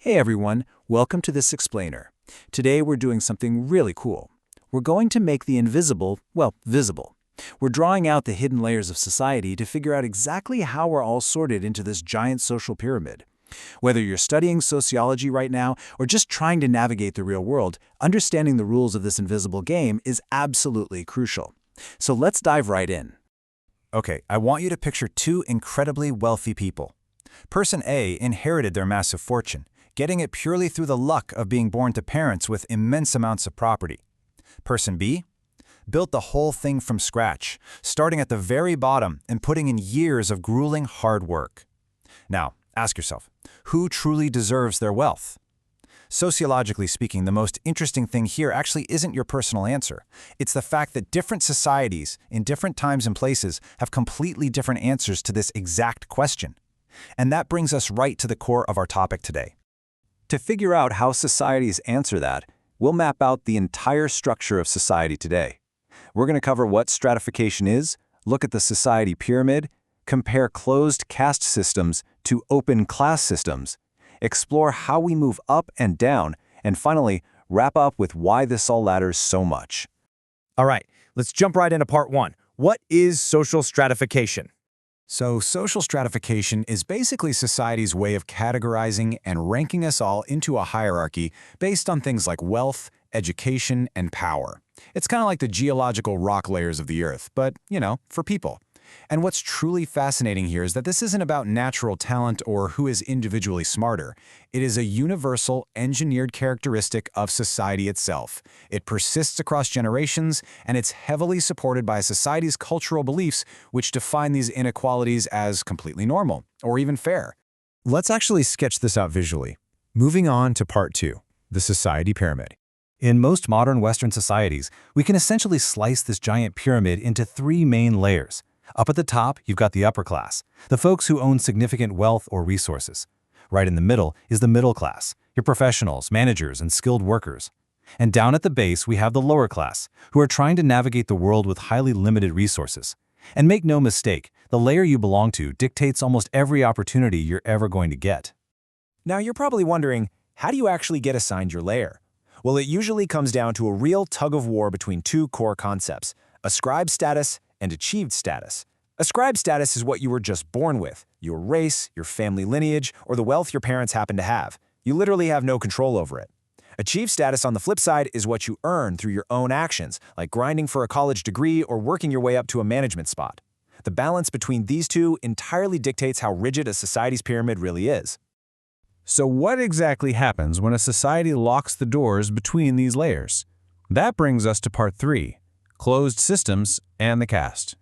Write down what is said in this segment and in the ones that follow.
Hey everyone, welcome to this explainer. Today we're doing something really cool. We're going to make the invisible, well, visible. We're drawing out the hidden layers of society to figure out exactly how we're all sorted into this giant social pyramid. Whether you're studying sociology right now or just trying to navigate the real world, understanding the rules of this invisible game is absolutely crucial. So let's dive right in. Okay, I want you to picture two incredibly wealthy people. Person A inherited their massive fortune, getting it purely through the luck of being born to parents with immense amounts of property. Person B built the whole thing from scratch, starting at the very bottom and putting in years of grueling hard work. Now, ask yourself, who truly deserves their wealth? Sociologically speaking, the most interesting thing here actually isn't your personal answer. It's the fact that different societies, in different times and places, have completely different answers to this exact question. And that brings us right to the core of our topic today. To figure out how societies answer that, we'll map out the entire structure of society today. We're going to cover what stratification is, look at the society pyramid, compare closed caste systems to open class systems, explore how we move up and down, and finally, wrap up with why this all matters so much. All right, let's jump right into part one. What is social stratification? So, social stratification is basically society's way of categorizing and ranking us all into a hierarchy based on things like wealth, education, and power. It's kind of like the geological rock layers of the Earth, but, for people. And what's truly fascinating here is that this isn't about natural talent or who is individually smarter. It is a universal, engineered characteristic of society itself. It persists across generations, and it's heavily supported by society's cultural beliefs, which define these inequalities as completely normal, or even fair. Let's actually sketch this out visually. Moving on to part two, the society pyramid. In most modern Western societies, we can essentially slice this giant pyramid into three main layers. Up at the top, you've got the upper class, the folks who own significant wealth or resources. Right in the middle is the middle class, your professionals, managers, and skilled workers. And down at the base, we have the lower class, who are trying to navigate the world with highly limited resources. And make no mistake, the layer you belong to dictates almost every opportunity you're ever going to get. Now you're probably wondering, how do you actually get assigned your layer? Well, it usually comes down to a real tug-of-war between two core concepts, ascribed status and achieved status. Ascribed status is what you were just born with, your race, your family lineage, or the wealth your parents happen to have. You literally have no control over it. Achieved status, on the flip side, is what you earn through your own actions, like grinding for a college degree or working your way up to a management spot. The balance between these two entirely dictates how rigid a society's pyramid really is. So what exactly happens when a society locks the doors between these layers? That brings us to part three, closed systems and the caste.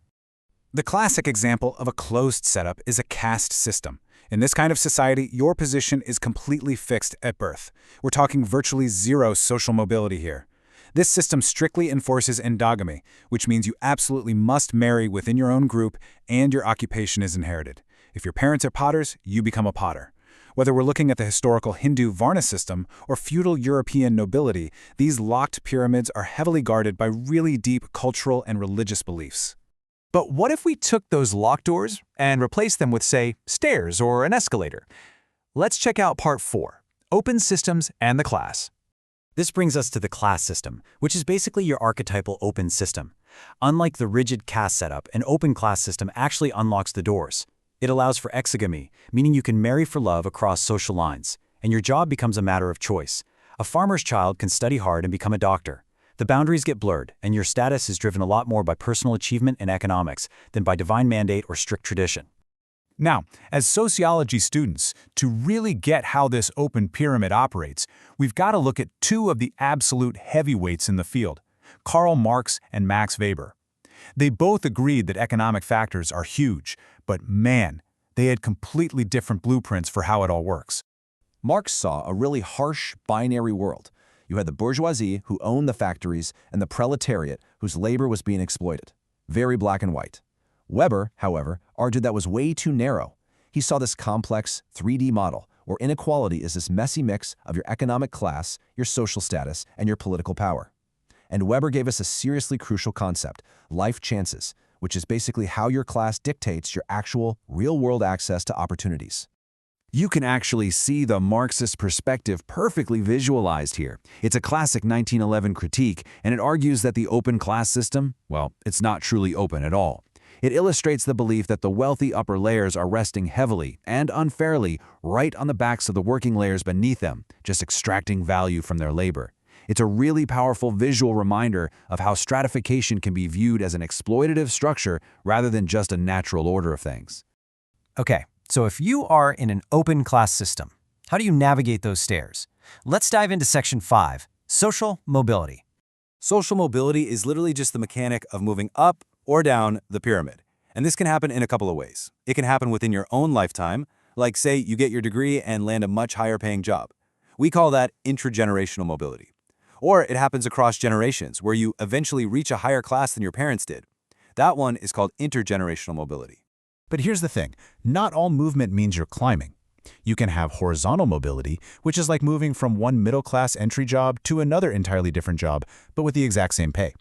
The classic example of a closed setup is a caste system. In this kind of society, your position is completely fixed at birth. We're talking virtually zero social mobility here. This system strictly enforces endogamy, which means you absolutely must marry within your own group and your occupation is inherited. If your parents are potters, you become a potter. Whether we're looking at the historical Hindu Varna system or feudal European nobility, these locked pyramids are heavily guarded by really deep cultural and religious beliefs. But what if we took those locked doors and replaced them with, say, stairs or an escalator? Let's check out part four, open systems and the class. This brings us to the class system, which is basically your archetypal open system. Unlike the rigid caste setup, an open class system actually unlocks the doors. It allows for exogamy, meaning you can marry for love across social lines, and your job becomes a matter of choice. A farmer's child can study hard and become a doctor. The boundaries get blurred, and your status is driven a lot more by personal achievement and economics than by divine mandate or strict tradition. Now, as sociology students, to really get how this open pyramid operates, we've got to look at two of the absolute heavyweights in the field, Karl Marx and Max Weber. They both agreed that economic factors are huge, but man, they had completely different blueprints for how it all works. Marx saw a really harsh, binary world. You had the bourgeoisie, who owned the factories, and the proletariat, whose labor was being exploited. Very black and white. Weber, however, argued that was way too narrow. He saw this complex 3D model, where inequality is this messy mix of your economic class, your social status, and your political power. And Weber gave us a seriously crucial concept, life chances, which is basically how your class dictates your actual, real-world access to opportunities. You can actually see the Marxist perspective perfectly visualized here. It's a classic 1911 critique, and it argues that the open class system, well, it's not truly open at all. It illustrates the belief that the wealthy upper layers are resting heavily and unfairly right on the backs of the working layers beneath them, just extracting value from their labor. It's a really powerful visual reminder of how stratification can be viewed as an exploitative structure rather than just a natural order of things. Okay, so if you are in an open class system, how do you navigate those stairs? Let's dive into Section 5, Social Mobility. Social mobility is literally just the mechanic of moving up or down the pyramid. And this can happen in a couple of ways. It can happen within your own lifetime, like say you get your degree and land a much higher paying job. We call that intragenerational mobility. Or it happens across generations, where you eventually reach a higher class than your parents did. That one is called intergenerational mobility. But here's the thing, not all movement means you're climbing. You can have horizontal mobility, which is like moving from one middle-class entry job to another entirely different job, but with the exact same pay.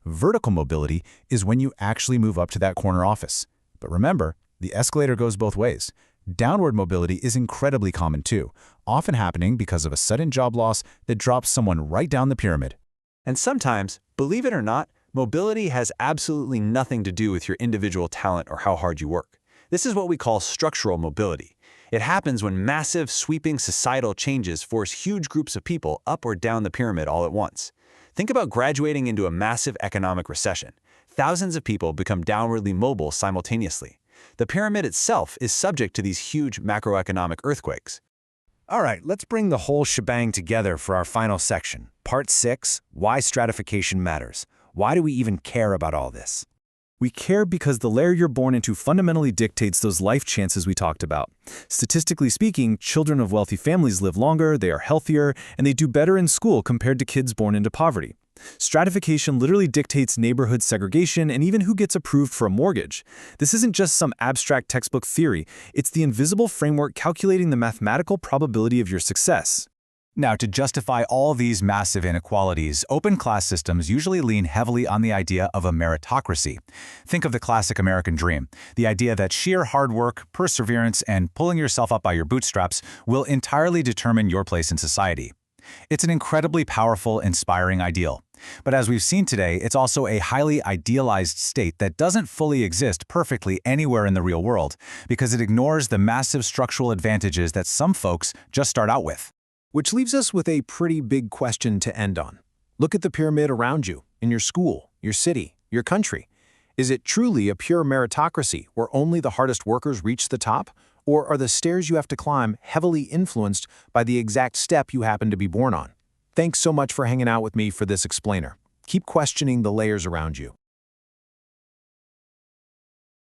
Vertical mobility is when you actually move up to that corner office. But remember, the escalator goes both ways. Downward mobility is incredibly common too, often happening because of a sudden job loss that drops someone right down the pyramid. And sometimes, believe it or not, mobility has absolutely nothing to do with your individual talent or how hard you work. This is what we call structural mobility. It happens when massive, sweeping societal changes force huge groups of people up or down the pyramid all at once. Think about graduating into a massive economic recession. Thousands of people become downwardly mobile simultaneously. The pyramid itself is subject to these huge macroeconomic earthquakes. All right, let's bring the whole shebang together for our final section. Part 6, Why Stratification Matters. Why do we even care about all this? We care because the layer you're born into fundamentally dictates those life chances we talked about. Statistically speaking, children of wealthy families live longer, they are healthier, and they do better in school compared to kids born into poverty. Stratification literally dictates neighborhood segregation and even who gets approved for a mortgage. This isn't just some abstract textbook theory, it's the invisible framework calculating the mathematical probability of your success. Now, to justify all these massive inequalities, open class systems usually lean heavily on the idea of a meritocracy. Think of the classic American dream, the idea that sheer hard work, perseverance, and pulling yourself up by your bootstraps will entirely determine your place in society. It's an incredibly powerful, inspiring ideal. But as we've seen today, it's also a highly idealized state that doesn't fully exist perfectly anywhere in the real world because it ignores the massive structural advantages that some folks just start out with. Which leaves us with a pretty big question to end on. Look at the pyramid around you, in your school, your city, your country. Is it truly a pure meritocracy where only the hardest workers reach the top? Or are the stairs you have to climb heavily influenced by the exact step you happen to be born on? Thanks so much for hanging out with me for this explainer. Keep questioning the layers around you.